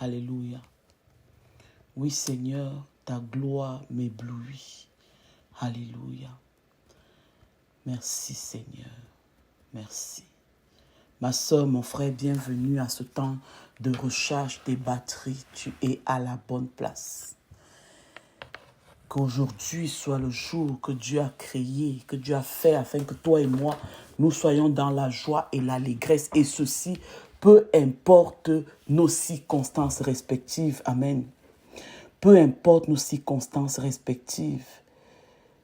Alléluia. Oui, Seigneur, ta gloire m'éblouit. Alléluia. Merci, Seigneur. Merci. Ma soeur, mon frère, bienvenue à ce temps de recharge des batteries. Tu es à la bonne place. Qu'aujourd'hui soit le jour que Dieu a créé, que Dieu a fait afin que toi et moi, nous soyons dans la joie et l'allégresse. Et ceci, peu importe nos circonstances respectives. Amen. Peu importe nos circonstances respectives.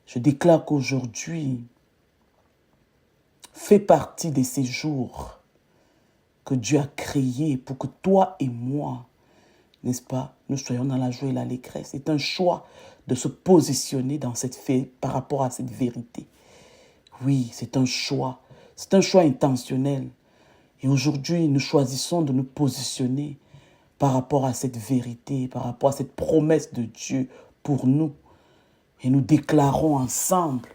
Je déclare qu'aujourd'hui fait partie de ces jours que Dieu a créés pour que toi et moi, n'est-ce pas, nous soyons dans la joie et l'allégresse. C'est un choix de se positionner dans cette par rapport à cette vérité. Oui, c'est un choix intentionnel. Et aujourd'hui, nous choisissons de nous positionner par rapport à cette vérité, par rapport à cette promesse de Dieu pour nous. Et nous déclarons ensemble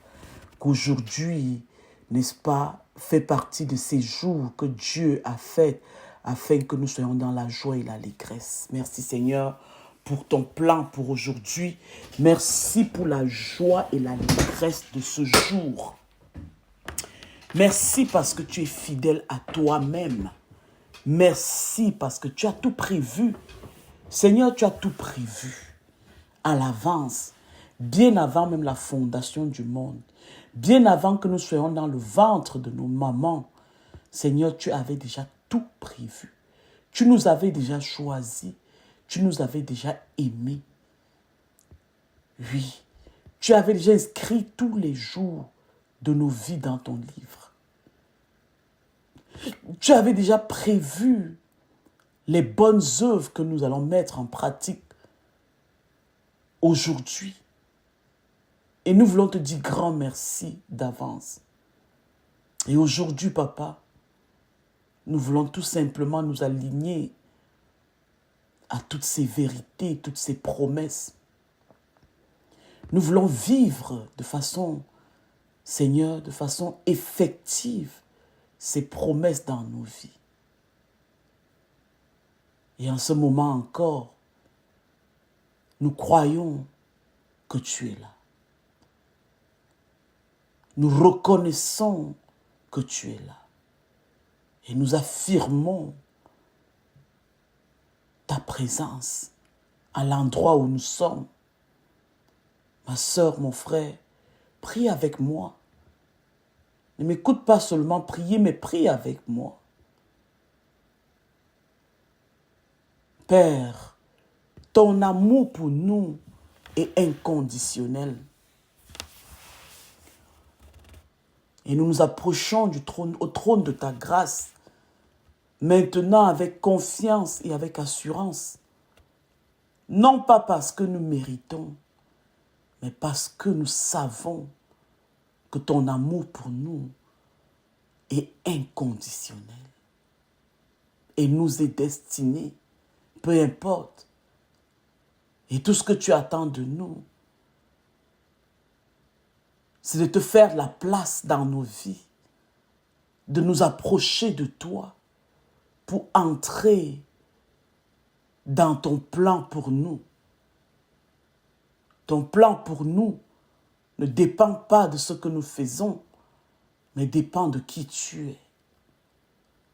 qu'aujourd'hui, n'est-ce pas, fait partie de ces jours que Dieu a fait afin que nous soyons dans la joie et l'allégresse. Merci Seigneur pour ton plan pour aujourd'hui. Merci pour la joie et l'allégresse de ce jour. Merci parce que tu es fidèle à toi-même. Merci parce que tu as tout prévu. Seigneur, tu as tout prévu à l'avance, bien avant même la fondation du monde, bien avant que nous soyons dans le ventre de nos mamans. Seigneur, tu avais déjà tout prévu. Tu nous avais déjà choisis. Tu nous avais déjà aimés. Oui, tu avais déjà inscrit tous les jours de nos vies dans ton livre. Tu avais déjà prévu les bonnes œuvres que nous allons mettre en pratique aujourd'hui. Et nous voulons te dire grand merci d'avance. Et aujourd'hui, Papa, nous voulons tout simplement nous aligner à toutes ces vérités, toutes ces promesses. Nous voulons vivre de façon, Seigneur, de façon effective ces promesses dans nos vies. Et en ce moment encore, nous croyons que tu es là. Nous reconnaissons que tu es là. Et nous affirmons ta présence à l'endroit où nous sommes. Ma soeur, mon frère, prie avec moi. Ne m'écoute pas seulement prier, mais prie avec moi. Père, ton amour pour nous est inconditionnel. Et nous nous approchons au trône de ta grâce, maintenant avec confiance et avec assurance. Non pas parce que nous méritons, mais parce que nous savons que ton amour pour nous est inconditionnel et nous est destiné, peu importe. Et tout ce que tu attends de nous, c'est de te faire la place dans nos vies, de nous approcher de toi pour entrer dans ton plan pour nous. Ton plan pour nous ne dépend pas de ce que nous faisons, mais dépend de qui tu es.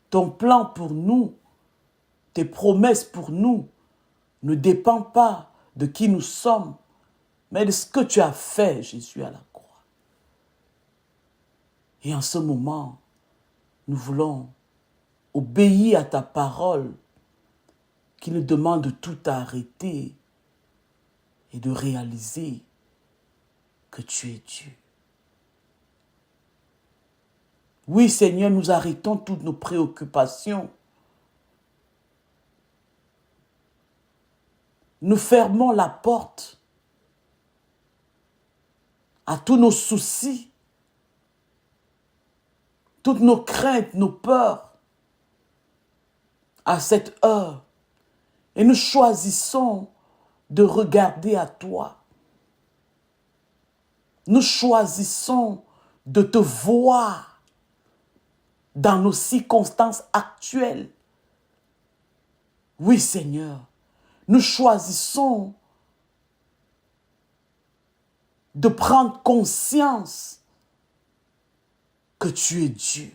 Ton plan pour nous, tes promesses pour nous, ne dépendent pas de qui nous sommes, mais de ce que tu as fait, Jésus, à la croix. Et en ce moment, nous voulons obéir à ta parole qui nous demande de tout arrêter et de réaliser que tu es Dieu. Oui, Seigneur, nous arrêtons toutes nos préoccupations. Nous fermons la porte à tous nos soucis, toutes nos craintes, nos peurs à cette heure. Et nous choisissons de regarder à toi. Nous choisissons de te voir dans nos circonstances actuelles. Oui, Seigneur, nous choisissons de prendre conscience que tu es Dieu,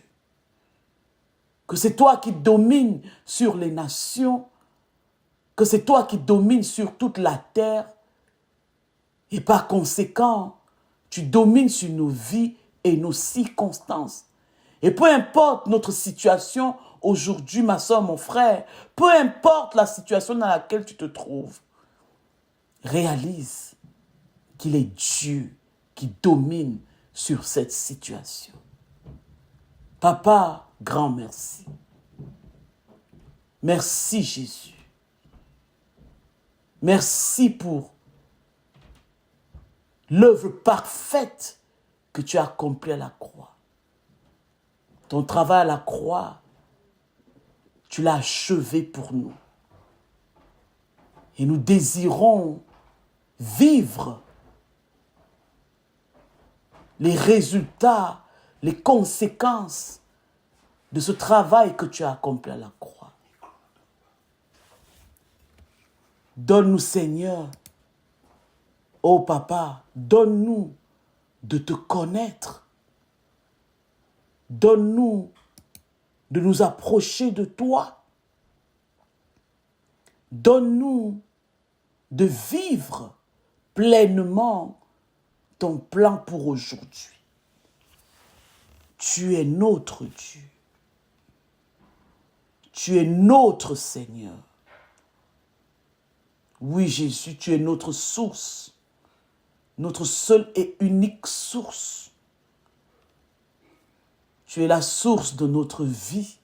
que c'est toi qui domines sur les nations, que c'est toi qui domines sur toute la terre, et par conséquent, tu domines sur nos vies et nos circonstances. Et peu importe notre situation aujourd'hui, ma soeur, mon frère, peu importe la situation dans laquelle tu te trouves, réalise qu'il est Dieu qui domine sur cette situation. Papa, grand merci. Merci Jésus. Merci pour l'œuvre parfaite que tu as accomplie à la croix. Ton travail à la croix, tu l'as achevé pour nous. Et nous désirons vivre les résultats, les conséquences de ce travail que tu as accompli à la croix. Donne-nous, Seigneur, ô Papa, donne-nous de te connaître. Donne-nous de nous approcher de toi. Donne-nous de vivre pleinement ton plan pour aujourd'hui. Tu es notre Dieu. Tu es notre Seigneur. Oui, Jésus, tu es notre source, notre seule et unique source. Tu es la source de notre vie,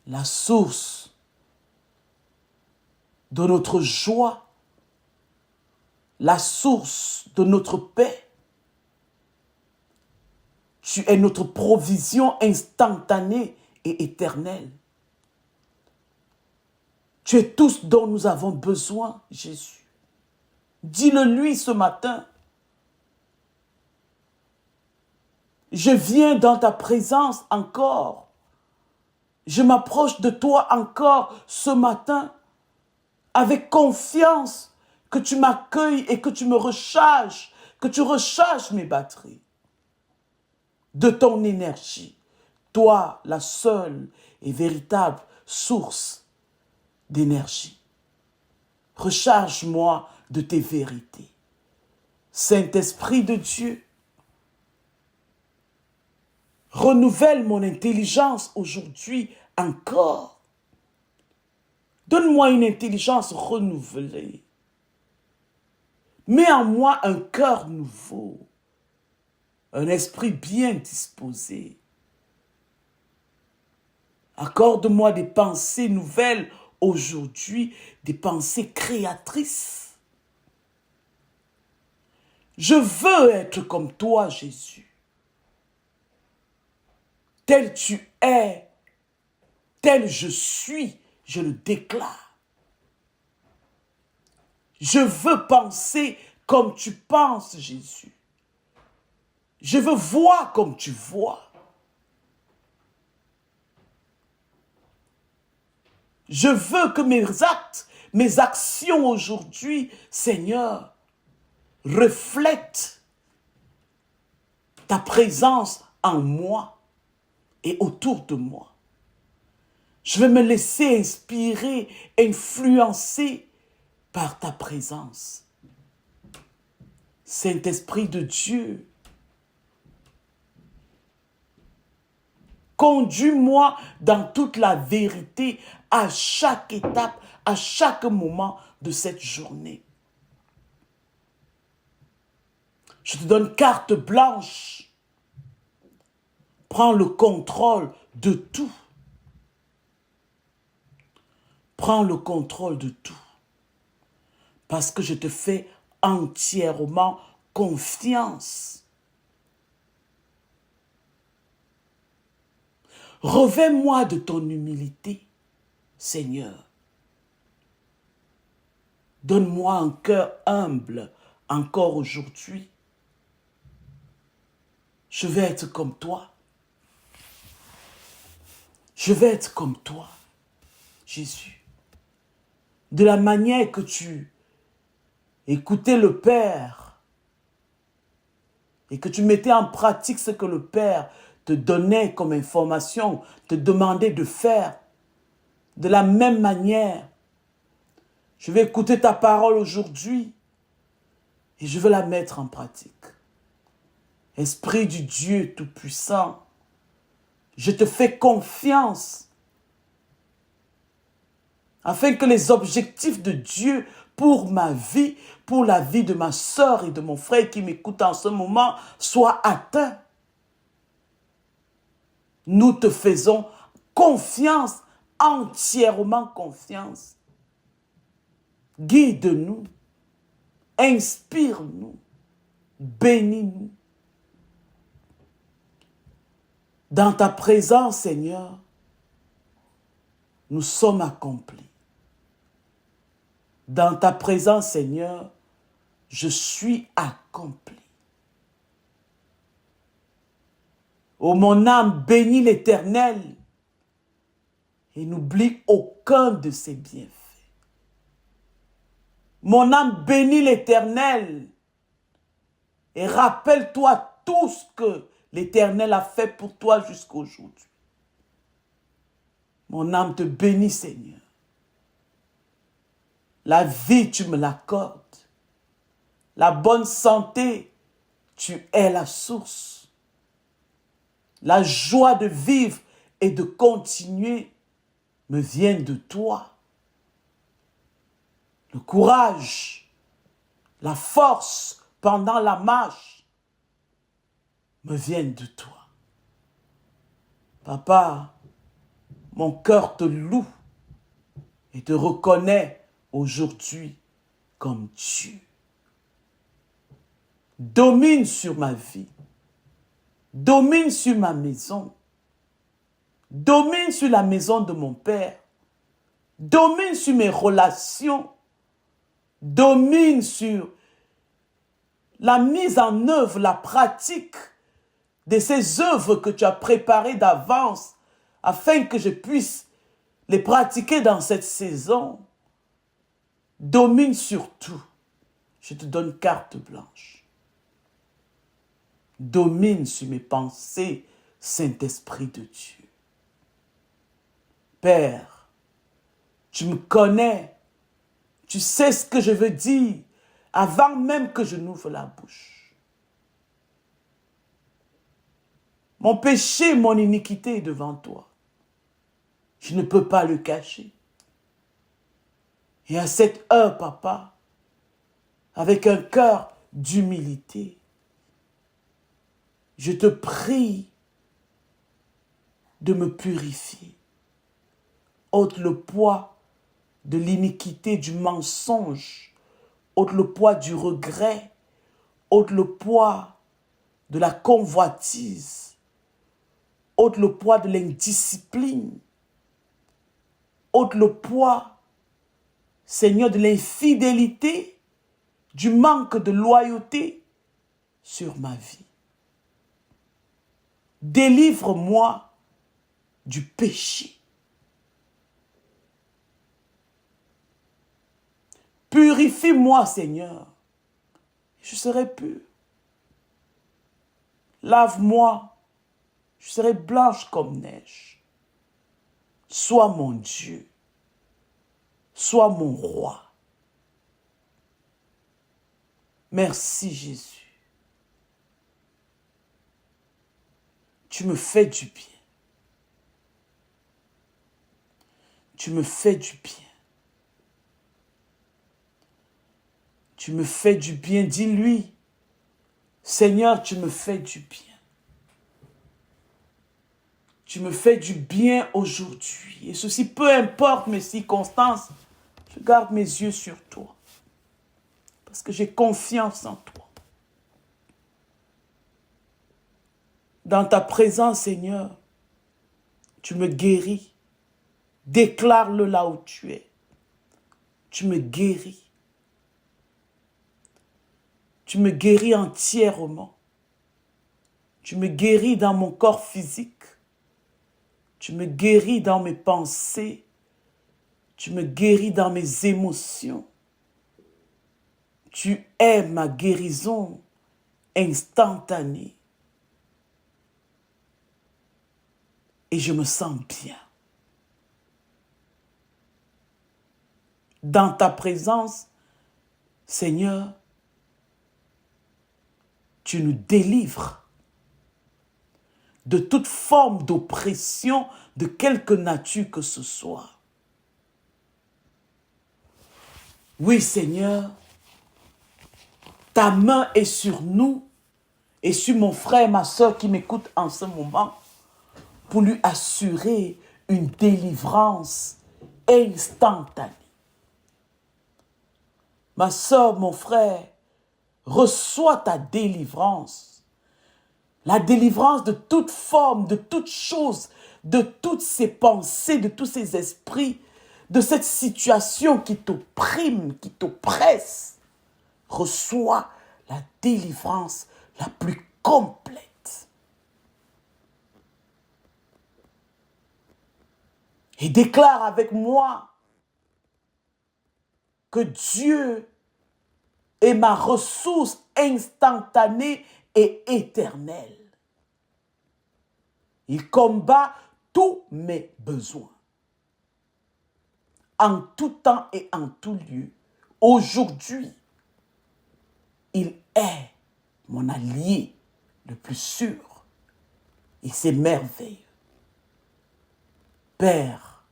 la source de notre joie, la source de notre paix. Tu es notre provision instantanée et éternelle. Tu es tout ce dont nous avons besoin, Jésus. Dis-le-lui ce matin. Je viens dans ta présence encore. Je m'approche de toi encore ce matin avec confiance que tu m'accueilles et que tu me recharges, que tu recharges mes batteries de ton énergie. Toi, la seule et véritable source d'énergie. Recharge-moi de tes vérités. Saint-Esprit de Dieu, renouvelle mon intelligence aujourd'hui encore. Donne-moi une intelligence renouvelée. Mets en moi un cœur nouveau, un esprit bien disposé. Accorde-moi des pensées nouvelles aujourd'hui, des pensées créatrices. Je veux être comme toi, Jésus. Tel tu es, tel je suis, je le déclare. Je veux penser comme tu penses, Jésus. Je veux voir comme tu vois. Je veux que mes actes, mes actions aujourd'hui, Seigneur, reflètent ta présence en moi et autour de moi. Je vais me laisser inspirer, influencer par ta présence. Saint-Esprit de Dieu, conduis-moi dans toute la vérité à chaque étape, à chaque moment de cette journée. Je te donne carte blanche. Prends le contrôle de tout. Prends le contrôle de tout. Parce que je te fais entièrement confiance. Revêts-moi de ton humilité, Seigneur. Donne-moi un cœur humble encore aujourd'hui. Je vais être comme toi. Je vais être comme toi, Jésus. de la manière que tu écoutais le Père et que tu mettais en pratique ce que le Père te donnait comme information, te demandait de faire. De la même manière, je vais écouter ta parole aujourd'hui et je vais la mettre en pratique. Esprit du Dieu Tout-Puissant, je te fais confiance afin que les objectifs de Dieu pour ma vie, pour la vie de ma sœur et de mon frère qui m'écoutent en ce moment, soient atteints. Nous te faisons confiance, entièrement confiance. Guide-nous, inspire-nous, bénis-nous. Dans ta présence, Seigneur, nous sommes accomplis. Dans ta présence, Seigneur, je suis accompli. Oh, mon âme, bénis l'Éternel et n'oublie aucun de ses bienfaits. Mon âme, bénis l'Éternel et rappelle-toi tout ce que l'Éternel a fait pour toi jusqu'à aujourd'hui. Mon âme te bénit, Seigneur. La vie, tu me l'accordes. La bonne santé, tu es la source. La joie de vivre et de continuer me vient de toi. Le courage, la force pendant la marche me viennent de toi. Papa, mon cœur te loue et te reconnaît aujourd'hui comme Dieu. Domine sur ma vie. Domine sur ma maison. Domine sur la maison de mon Père. Domine sur mes relations. Domine sur la mise en œuvre, la pratique de ces œuvres que tu as préparées d'avance afin que je puisse les pratiquer dans cette saison. Domine sur tout. Je te donne carte blanche. Domine sur mes pensées, Saint-Esprit de Dieu. Père, tu me connais. Tu sais ce que je veux dire avant même que je n'ouvre la bouche. Mon péché, mon iniquité est devant toi. Je ne peux pas le cacher. Et à cette heure, papa, avec un cœur d'humilité, je te prie de me purifier. Ôte le poids de l'iniquité, du mensonge. Ôte le poids du regret. Ôte le poids de la convoitise. Ôte le poids de l'indiscipline. Ôte le poids, Seigneur, de l'infidélité, du manque de loyauté sur ma vie. Délivre-moi du péché. Purifie-moi, Seigneur. Je serai pur. Lave-moi. Je serai blanche comme neige. Sois mon Dieu. Sois mon roi. Merci, Jésus. Tu me fais du bien. Tu me fais du bien. Tu me fais du bien. Dis-lui, Seigneur, tu me fais du bien. Tu me fais du bien aujourd'hui. Et ceci, peu importe mes circonstances, je garde mes yeux sur toi. Parce que j'ai confiance en toi. Dans ta présence, Seigneur, tu me guéris. Déclare-le là où tu es. Tu me guéris. Tu me guéris entièrement. Tu me guéris dans mon corps physique. Tu me guéris dans mes pensées. Tu me guéris dans mes émotions. Tu es ma guérison instantanée. Et je me sens bien. Dans ta présence, Seigneur, tu nous délivres de toute forme d'oppression de quelque nature que ce soit. Oui, Seigneur, ta main est sur nous et sur mon frère et ma soeur qui m'écoutent en ce moment pour lui assurer une délivrance instantanée. Ma soeur, mon frère, reçois ta délivrance. La délivrance de toute forme, de toute chose, de toutes ces pensées, de tous ces esprits, de cette situation qui t'opprime, qui t'oppresse. Reçois la délivrance la plus complète. Et déclare avec moi que Dieu est ma ressource instantanée et éternelle. Il combat tous mes besoins. En tout temps et en tout lieu. Aujourd'hui, il est mon allié le plus sûr. Et c'est merveilleux. Père,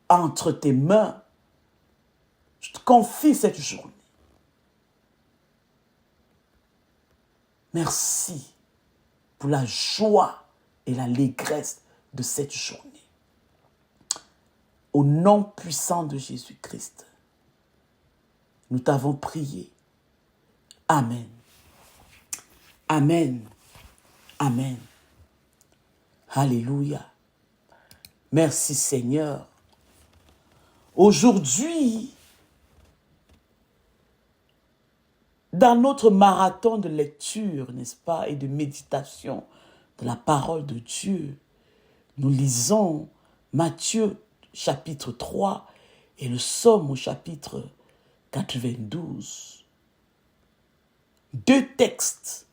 entre tes mains, je te confie cette journée. Merci pour la joie et l'allégresse de cette journée. Au nom puissant de Jésus-Christ, nous t'avons prié. Amen. Amen. Amen. Alléluia. Merci Seigneur. Aujourd'hui, dans notre marathon de lecture, n'est-ce pas, et de méditation de la parole de Dieu, nous lisons Matthieu chapitre 3 et le Psaume au chapitre 92. Deux textes.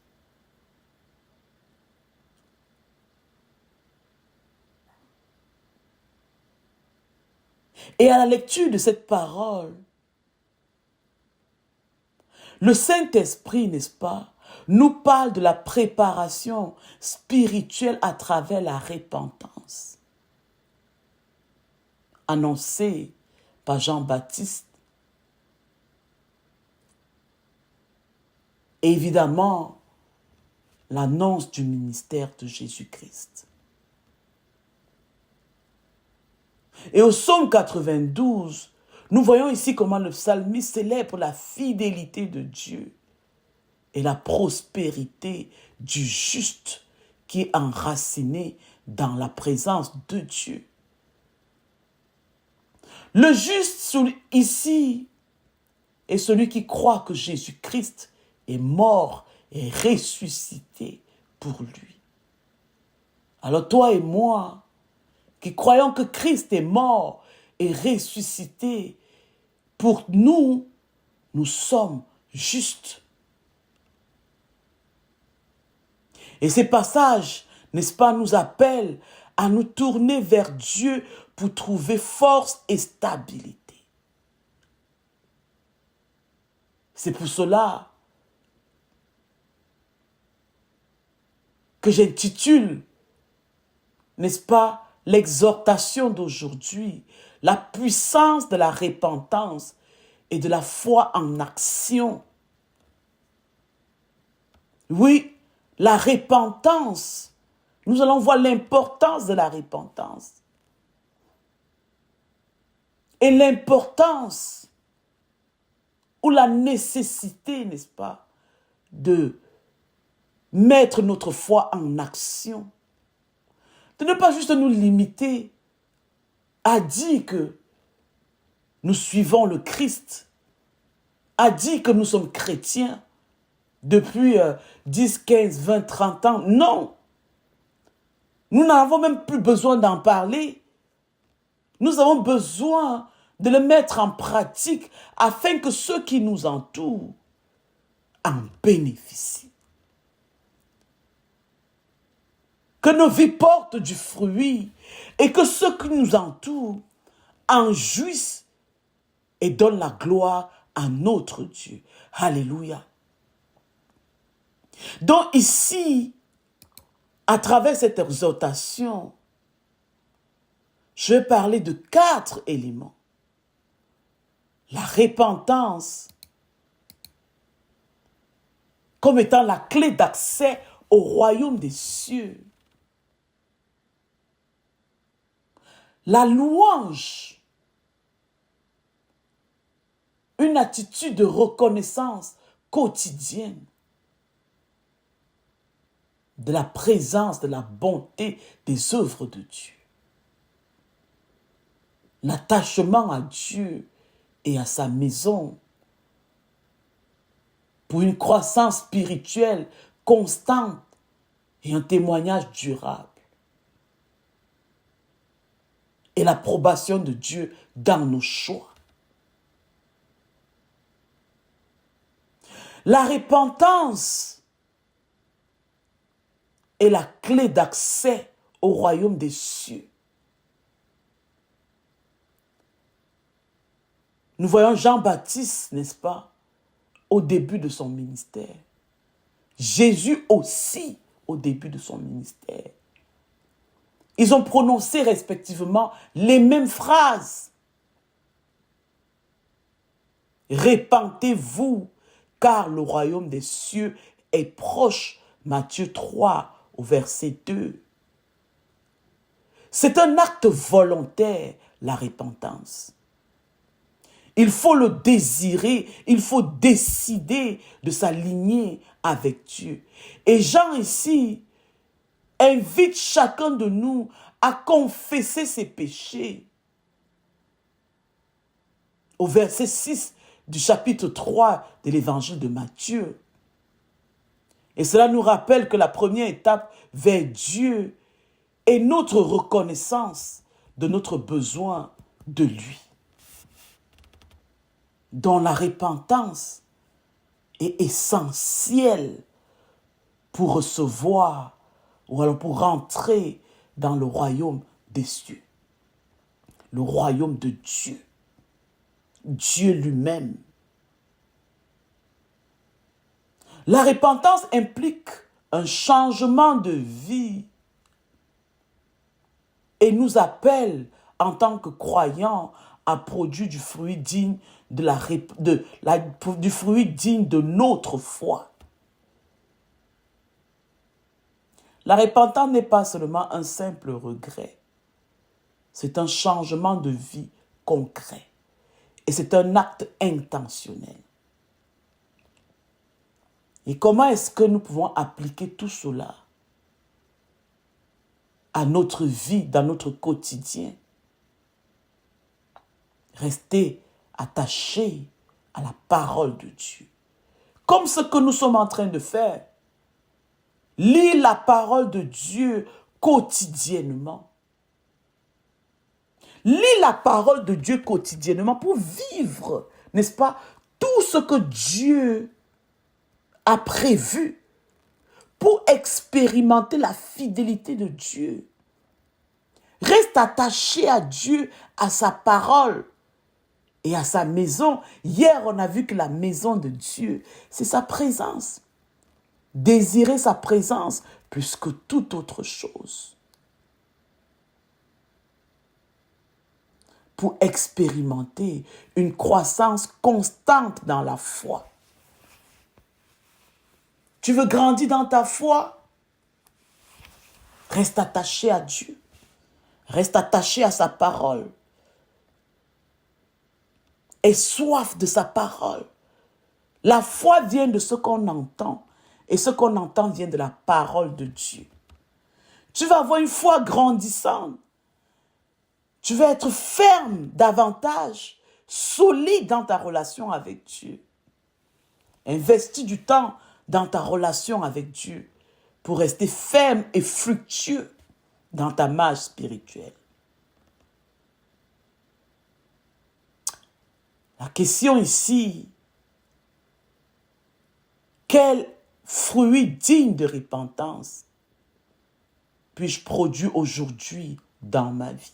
Et à la lecture de cette parole, le Saint-Esprit, n'est-ce pas, nous parle de la préparation spirituelle à travers la repentance. Annoncée par Jean-Baptiste. Et évidemment, l'annonce du ministère de Jésus-Christ. Et au psaume 92, nous voyons ici comment le psalmiste célèbre la fidélité de Dieu et la prospérité du juste qui est enraciné dans la présence de Dieu. Le juste ici est celui qui croit que Jésus-Christ est mort et ressuscité pour lui. Alors toi et moi, qui croyons que Christ est mort et ressuscité, pour nous, nous sommes justes. Et ces passages, n'est-ce pas, nous appellent à nous tourner vers Dieu pour trouver force et stabilité. C'est pour cela que j'intitule, n'est-ce pas, l'exhortation d'aujourd'hui, la puissance de la repentance et de la foi en action. Oui, la repentance, nous allons voir l'importance de la repentance. Et l'importance ou la nécessité, n'est-ce pas, de mettre notre foi en action. De ne pas juste nous limiter à dire que nous suivons le Christ, à dire que nous sommes chrétiens depuis 10, 15, 20, 30 ans. Non! Nous n'avons même plus besoin d'en parler Nous avons besoin de le mettre en pratique afin que ceux qui nous entourent en bénéficient. Que nos vies portent du fruit et que ceux qui nous entourent en jouissent et donnent la gloire à notre Dieu. Alléluia. Donc ici, à travers cette exhortation, je vais parler de 4 éléments. La repentance comme étant la clé d'accès au royaume des cieux. La louange, une attitude de reconnaissance quotidienne de la présence, de la bonté des œuvres de Dieu. L'attachement à Dieu et à sa maison pour une croissance spirituelle constante et un témoignage durable. Et l'approbation de Dieu dans nos choix. La repentance est la clé d'accès au royaume des cieux. Nous voyons Jean-Baptiste, n'est-ce pas, au début de son ministère. Jésus aussi au début de son ministère. Ils ont prononcé respectivement les mêmes phrases. Repentez-vous, car le royaume des cieux est proche. Matthieu 3, au verset 2. C'est un acte volontaire, la repentance. Il faut le désirer, il faut décider de s'aligner avec Dieu. Et Jean ici invite chacun de nous à confesser ses péchés. Au verset 6 du chapitre 3 de l'évangile de Matthieu. Et cela nous rappelle que la première étape vers Dieu est notre reconnaissance de notre besoin de lui. Dont la repentance est essentielle pour recevoir ou alors pour rentrer dans le royaume des cieux. Le royaume de Dieu. Dieu lui-même. La repentance implique un changement de vie et nous appelle en tant que croyants à produire du fruit digne du fruit digne de notre foi. La repentance n'est pas seulement un simple regret, c'est un changement de vie concret et c'est un acte intentionnel. Et comment est-ce que nous pouvons appliquer tout cela à notre vie, dans notre quotidien? Rester attachés à la parole de Dieu. Comme ce que nous sommes en train de faire. Lire la parole de Dieu quotidiennement. Lire la parole de Dieu quotidiennement pour vivre, n'est-ce pas, tout ce que Dieu a prévu pour expérimenter la fidélité de Dieu. Reste attaché à Dieu, à sa parole et à sa maison. Hier, on a vu que la maison de Dieu, c'est sa présence. Désirer sa présence plus que toute autre chose. Pour expérimenter une croissance constante dans la foi. Tu veux grandir dans ta foi? Reste attaché à Dieu. Reste attaché à sa parole. Aie soif de sa parole. La foi vient de ce qu'on entend. Et ce qu'on entend vient de la parole de Dieu. Tu vas avoir une foi grandissante. Tu vas être ferme davantage, solide dans ta relation avec Dieu. Investis du temps dans ta relation avec Dieu pour rester ferme et fructueux dans ta marche spirituelle. La question ici, quel fruit digne de repentance puis-je produire aujourd'hui dans ma vie?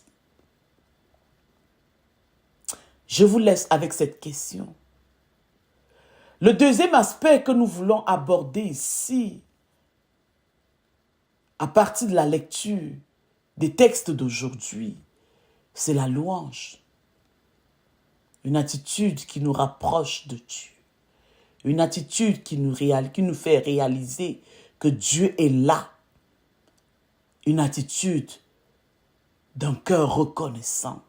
Je vous laisse avec cette question. Le deuxième aspect que nous voulons aborder ici, à partir de la lecture des textes d'aujourd'hui, c'est la louange. Une attitude qui nous rapproche de Dieu. Une attitude qui nous fait réaliser que Dieu est là. Une attitude d'un cœur reconnaissant.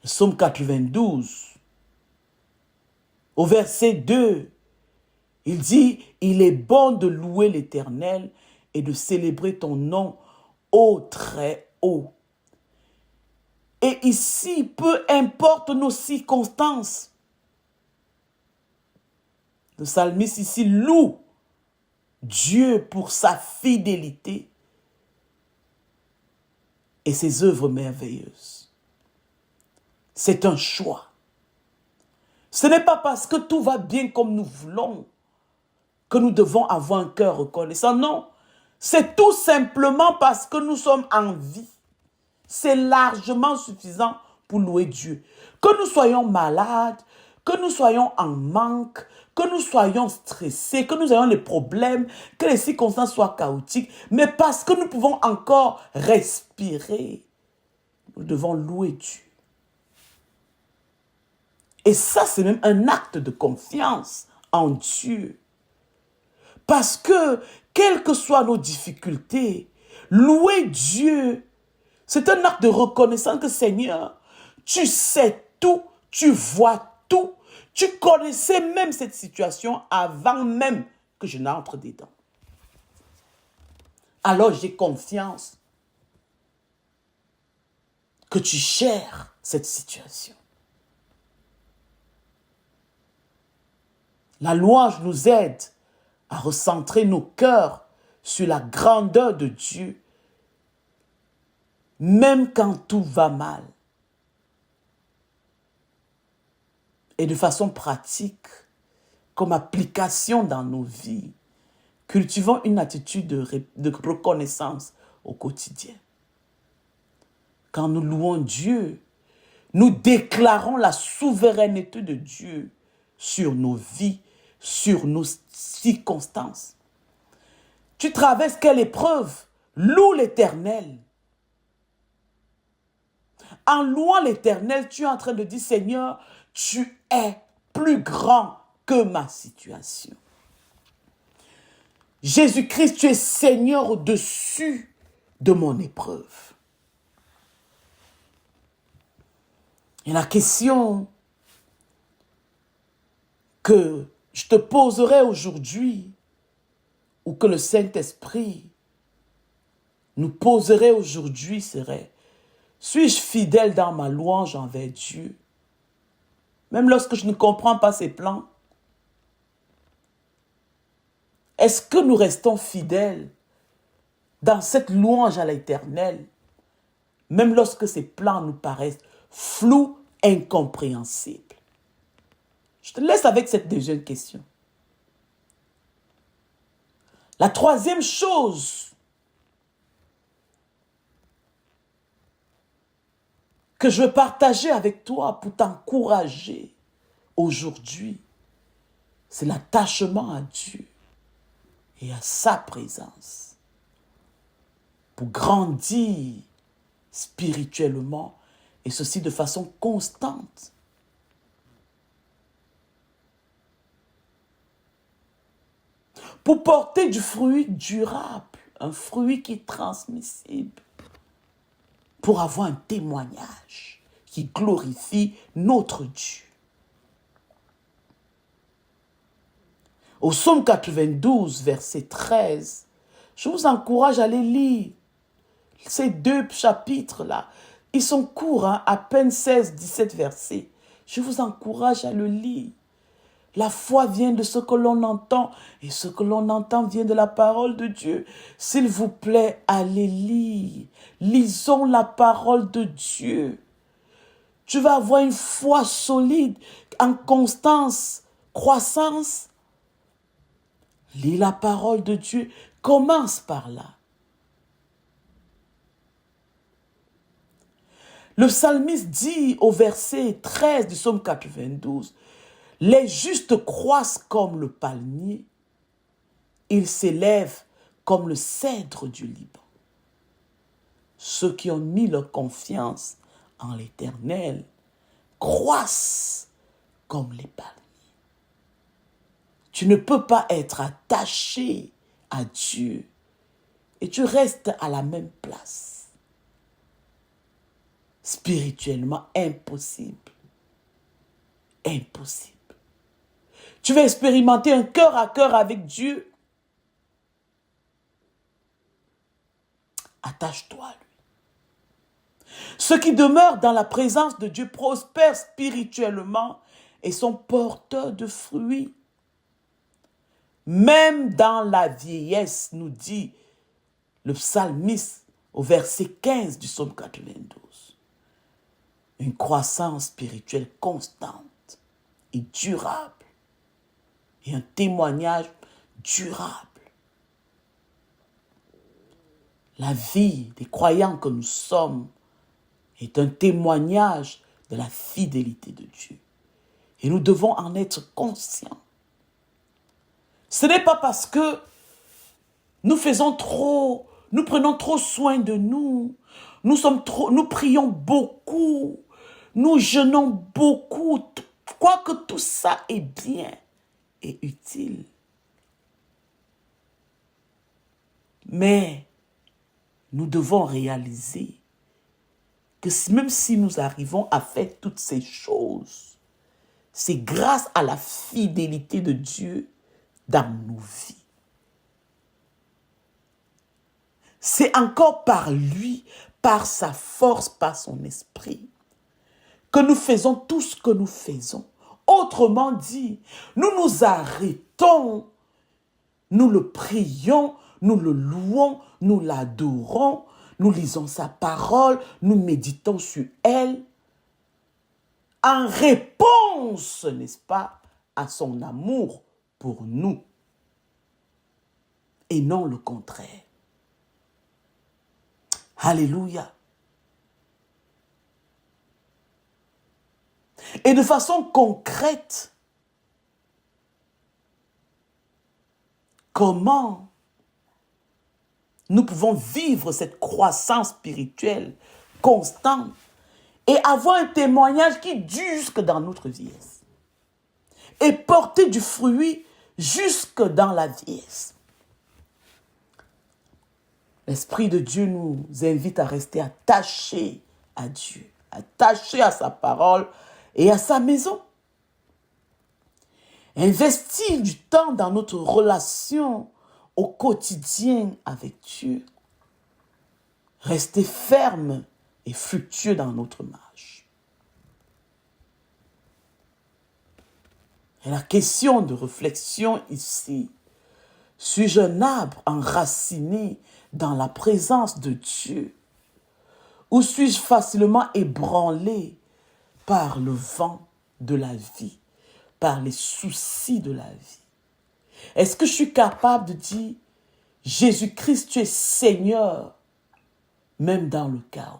Le psaume 92, au verset 2, il dit, « Il est bon de louer l'Éternel et de célébrer ton nom, ô très haut. » Et ici, peu importe nos circonstances, le psalmiste ici loue Dieu pour sa fidélité et ses œuvres merveilleuses. C'est un choix. Ce n'est pas parce que tout va bien comme nous voulons que nous devons avoir un cœur reconnaissant. Non, c'est tout simplement parce que nous sommes en vie. C'est largement suffisant pour louer Dieu. Que nous soyons malades, que nous soyons en manque, que nous soyons stressés, que nous ayons des problèmes, que les circonstances soient chaotiques, mais parce que nous pouvons encore respirer, nous devons louer Dieu. Et ça, c'est même un acte de confiance en Dieu. Parce que, quelles que soient nos difficultés, louer Dieu, c'est un acte de reconnaissance que Seigneur, tu sais tout, tu vois tout, tu connaissais même cette situation avant même que je n'entre dedans. Alors j'ai confiance que tu gères cette situation. La louange nous aide à recentrer nos cœurs sur la grandeur de Dieu, même quand tout va mal. Et de façon pratique, comme application dans nos vies, cultivons une attitude de reconnaissance au quotidien. Quand nous louons Dieu, nous déclarons la souveraineté de Dieu sur nos vies, sur nos circonstances. Tu traverses quelle épreuve? Loue l'Éternel. En louant l'Éternel, tu es en train de dire, Seigneur, tu es plus grand que ma situation. Jésus-Christ, tu es Seigneur au-dessus de mon épreuve. Et la question que je te poserai aujourd'hui, ou que le Saint-Esprit nous poserait aujourd'hui serait, suis-je fidèle dans ma louange envers Dieu? Même lorsque je ne comprends pas ses plans? Est-ce que nous restons fidèles dans cette louange à l'Éternel, même lorsque ses plans nous paraissent flous, incompréhensibles? Je te laisse avec cette deuxième question. La troisième chose que je veux partager avec toi pour t'encourager aujourd'hui, c'est l'attachement à Dieu et à sa présence pour grandir spirituellement et ceci de façon constante. Pour porter du fruit durable, un fruit qui est transmissible, pour avoir un témoignage qui glorifie notre Dieu. Au psaume 92, verset 13, je vous encourage à aller lire ces deux chapitres-là. Ils sont courts, hein, à peine 16, 17 versets. Je vous encourage à le lire. La foi vient de ce que l'on entend, et ce que l'on entend vient de la parole de Dieu. S'il vous plaît, allez lire. Lisons la parole de Dieu. Tu vas avoir une foi solide, en constance, croissance. Lis la parole de Dieu. Commence par là. Le psalmiste dit au verset 13 du psaume 92, « Les justes croissent comme le palmier, ils s'élèvent comme le cèdre du Liban. » Ceux qui ont mis leur confiance en l'Éternel croissent comme les palmiers. Tu ne peux pas être attaché à Dieu et tu restes à la même place. Spirituellement, impossible. Impossible. Tu veux expérimenter un cœur à cœur avec Dieu? Attache-toi à lui. Ceux qui demeurent dans la présence de Dieu prospèrent spirituellement et sont porteurs de fruits. Même dans la vieillesse, nous dit le psalmiste au verset 15 du psaume 92. Une croissance spirituelle constante et durable. Et un témoignage durable. La vie des croyants que nous sommes est un témoignage de la fidélité de Dieu. Et nous devons en être conscients. Ce n'est pas parce que nous prenons trop soin de nous, nous prions beaucoup, nous jeûnons beaucoup, quoique tout ça est bien et utile. Mais nous devons réaliser que même si nous arrivons à faire toutes ces choses, c'est grâce à la fidélité de Dieu dans nos vies. C'est encore par lui, par sa force, par son esprit, que nous faisons tout ce que nous faisons. Autrement dit, nous nous arrêtons, nous le prions, nous le louons, nous l'adorons, nous lisons sa parole, nous méditons sur elle, en réponse, n'est-ce pas, à son amour pour nous, et non le contraire. Alléluia. Et de façon concrète, comment nous pouvons vivre cette croissance spirituelle constante et avoir un témoignage qui dure jusque dans notre vieillesse et porter du fruit jusque dans la vieillesse. L'Esprit de Dieu nous invite à rester attachés à Dieu, attachés à sa parole et à sa maison. Investir du temps dans notre relation au quotidien avec Dieu. Rester ferme et fructueux dans notre marche. Et la question de réflexion ici, suis-je un arbre enraciné dans la présence de Dieu? Ou suis-je facilement ébranlé par le vent de la vie, par les soucis de la vie? Est-ce que je suis capable de dire, Jésus-Christ, tu es Seigneur, même dans le chaos?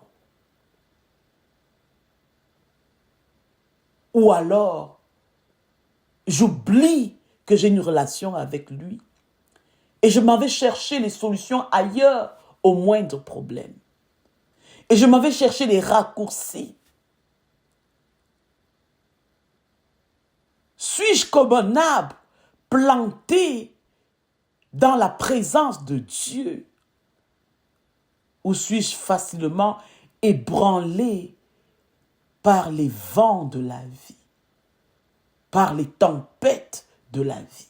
Ou alors, j'oublie que j'ai une relation avec lui et je m'en vais chercher les solutions ailleurs au moindre problème. Et je m'en vais chercher les raccourcis. Suis-je comme un arbre planté dans la présence de Dieu? Ou suis-je facilement ébranlé par les vents de la vie, par les tempêtes de la vie?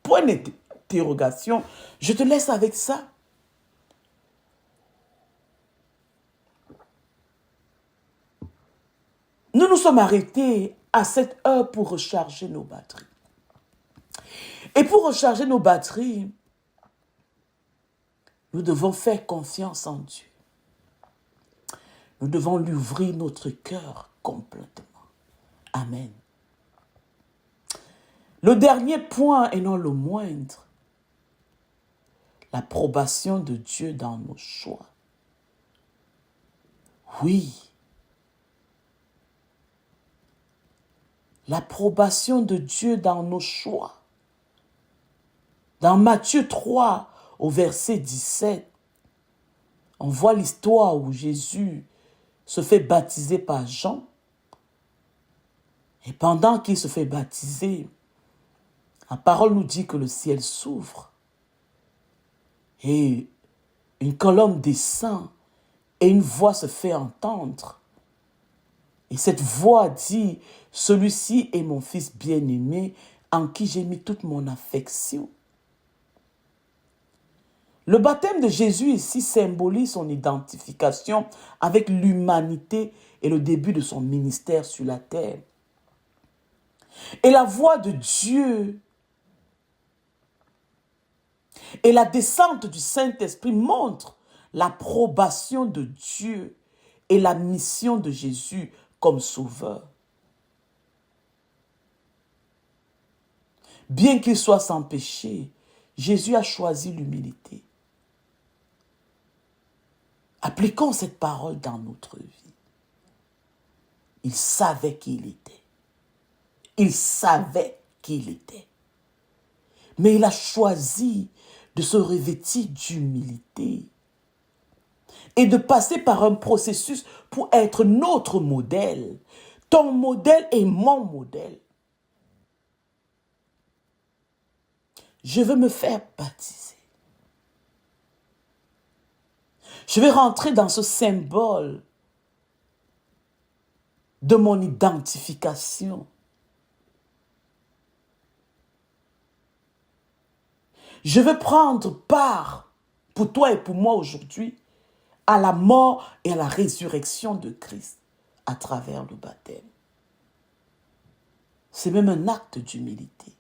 Point d'interrogation, je te laisse avec ça. Nous nous sommes arrêtés à cette heure pour recharger nos batteries. Et pour recharger nos batteries, nous devons faire confiance en Dieu. Nous devons lui ouvrir notre cœur complètement. Amen. Le dernier point, et non le moindre, l'approbation de Dieu dans nos choix. Oui. L'approbation de Dieu dans nos choix. Dans Matthieu 3, au verset 17, on voit l'histoire où Jésus se fait baptiser par Jean. Et pendant qu'il se fait baptiser, la parole nous dit que le ciel s'ouvre. Et une colonne descend et une voix se fait entendre. Et cette voix dit, « Celui-ci est mon fils bien-aimé, en qui j'ai mis toute mon affection. » Le baptême de Jésus ici symbolise son identification avec l'humanité et le début de son ministère sur la terre. Et la voix de Dieu et la descente du Saint-Esprit montrent l'approbation de Dieu et la mission de Jésus comme sauveur. Bien qu'il soit sans péché, Jésus a choisi l'humilité. Appliquons cette parole dans notre vie. Il savait qui il était. Il savait qui il était. Mais il a choisi de se revêtir d'humilité et de passer par un processus pour être notre modèle. Ton modèle est mon modèle. Je veux me faire baptiser. Je vais rentrer dans ce symbole de mon identification. Je veux prendre part, pour toi et pour moi aujourd'hui, à la mort et à la résurrection de Christ à travers le baptême. C'est même un acte d'humilité.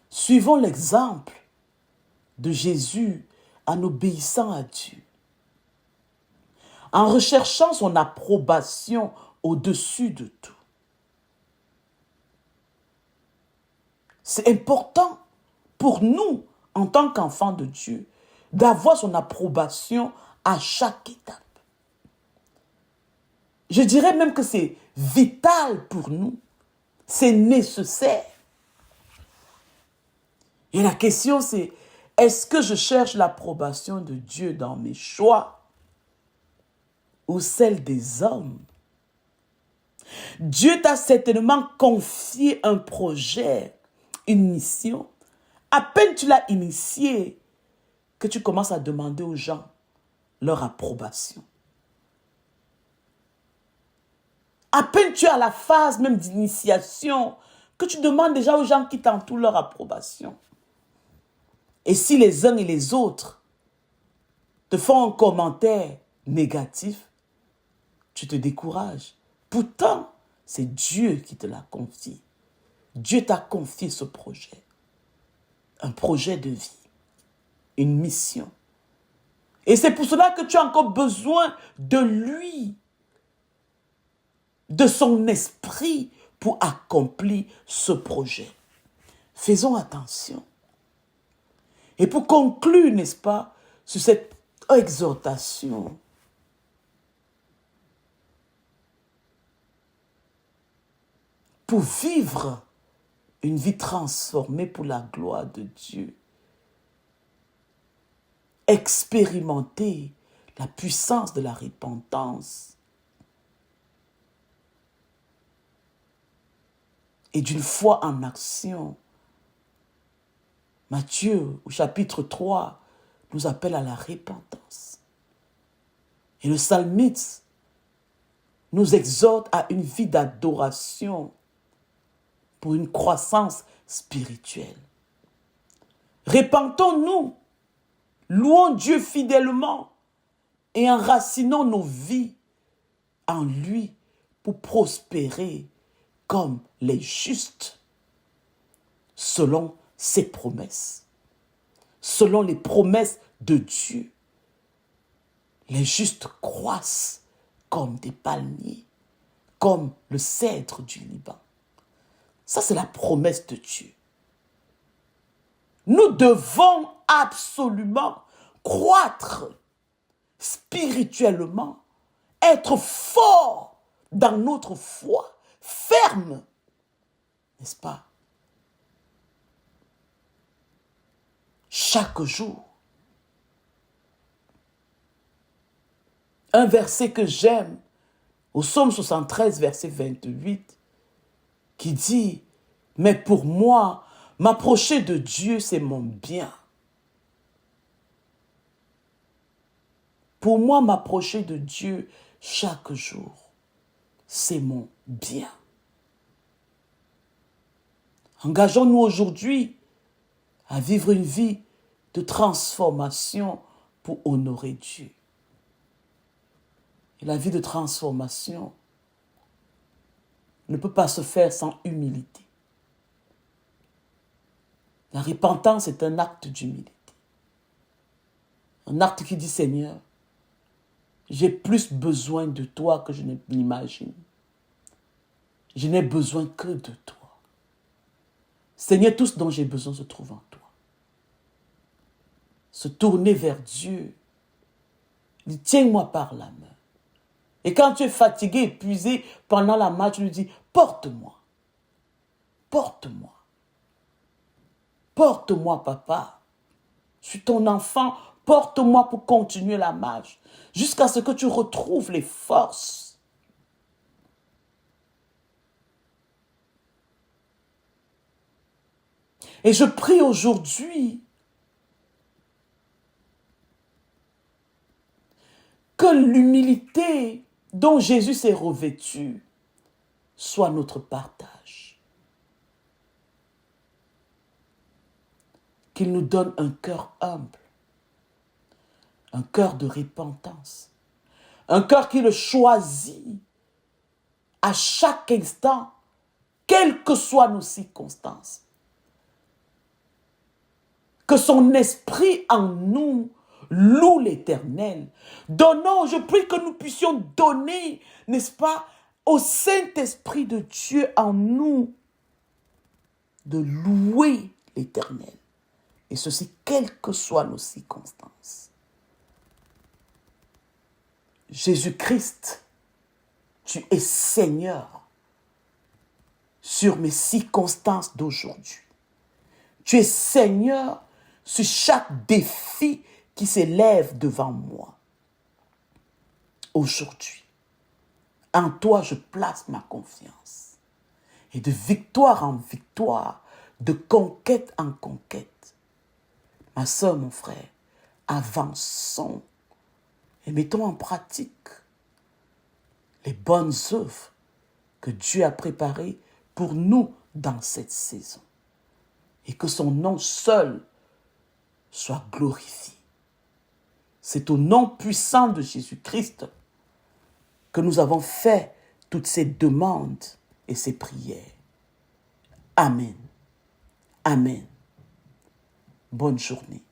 Suivons l'exemple de Jésus en obéissant à Dieu, en recherchant son approbation au-dessus de tout. C'est important pour nous, en tant qu'enfants de Dieu, d'avoir son approbation à chaque étape. Je dirais même que c'est vital pour nous. C'est nécessaire. Et la question c'est, est-ce que je cherche l'approbation de Dieu dans mes choix ou celle des hommes? Dieu t'a certainement confié un projet, une mission. À peine tu l'as initié, que tu commences à demander aux gens leur approbation. À peine tu es à la phase même d'initiation, que tu demandes déjà aux gens qui t'entourent leur approbation. Et si les uns et les autres te font un commentaire négatif, tu te décourages. Pourtant, c'est Dieu qui te l'a confié. Dieu t'a confié ce projet. Un projet de vie. Une mission. Et c'est pour cela que tu as encore besoin de lui, de son esprit pour accomplir ce projet. Faisons attention. Et pour conclure, n'est-ce pas, sur cette exhortation, pour vivre une vie transformée pour la gloire de Dieu, expérimenter la puissance de la repentance et d'une foi en action. Matthieu, au chapitre 3, nous appelle à la repentance. Et le psalmiste nous exhorte à une vie d'adoration pour une croissance spirituelle. Repentons-nous, louons Dieu fidèlement et enracinons nos vies en lui pour prospérer comme les justes, selon ses promesses, selon les promesses de Dieu. Les justes croissent comme des palmiers, comme le cèdre du Liban. Ça, c'est la promesse de Dieu. Nous devons absolument croître spirituellement, être forts dans notre foi, ferme, n'est-ce pas? Chaque jour. Un verset que j'aime, au psaume 73, verset 28, qui dit, « Mais pour moi, m'approcher de Dieu, c'est mon bien. » Pour moi, m'approcher de Dieu chaque jour, c'est mon bien. Engageons-nous aujourd'hui à vivre une vie de transformation pour honorer Dieu. Et la vie de transformation ne peut pas se faire sans humilité. La repentance est un acte d'humilité. Un acte qui dit, Seigneur, j'ai plus besoin de toi que je ne l'imagine. Je n'ai besoin que de toi. Seigneur, tout ce dont j'ai besoin se trouve en toi. Se tourner vers Dieu. Il dit, tiens-moi par la main. Et quand tu es fatigué, épuisé pendant la marche, tu lui dis, porte-moi. Porte-moi. Porte-moi, papa. Je suis ton enfant. Porte-moi pour continuer la marche. Jusqu'à ce que tu retrouves les forces. Et je prie aujourd'hui que l'humilité dont Jésus s'est revêtu soit notre partage. Qu'il nous donne un cœur humble, un cœur de repentance, un cœur qui le choisit à chaque instant, quelles que soient nos circonstances. Que son esprit en nous loue l'Éternel. Donnons, je prie que nous puissions donner, n'est-ce pas, au Saint-Esprit de Dieu en nous, de louer l'Éternel. Et ceci, quelles que soient nos circonstances. Jésus-Christ, tu es Seigneur sur mes circonstances d'aujourd'hui. Tu es Seigneur sur chaque défi qui s'élève devant moi. Aujourd'hui, en toi, je place ma confiance. Et de victoire en victoire, de conquête en conquête. Ma soeur, mon frère, avançons et mettons en pratique les bonnes œuvres que Dieu a préparées pour nous dans cette saison. Et que son nom seul soit glorifié. C'est au nom puissant de Jésus-Christ que nous avons fait toutes ces demandes et ces prières. Amen. Amen. Bonne journée.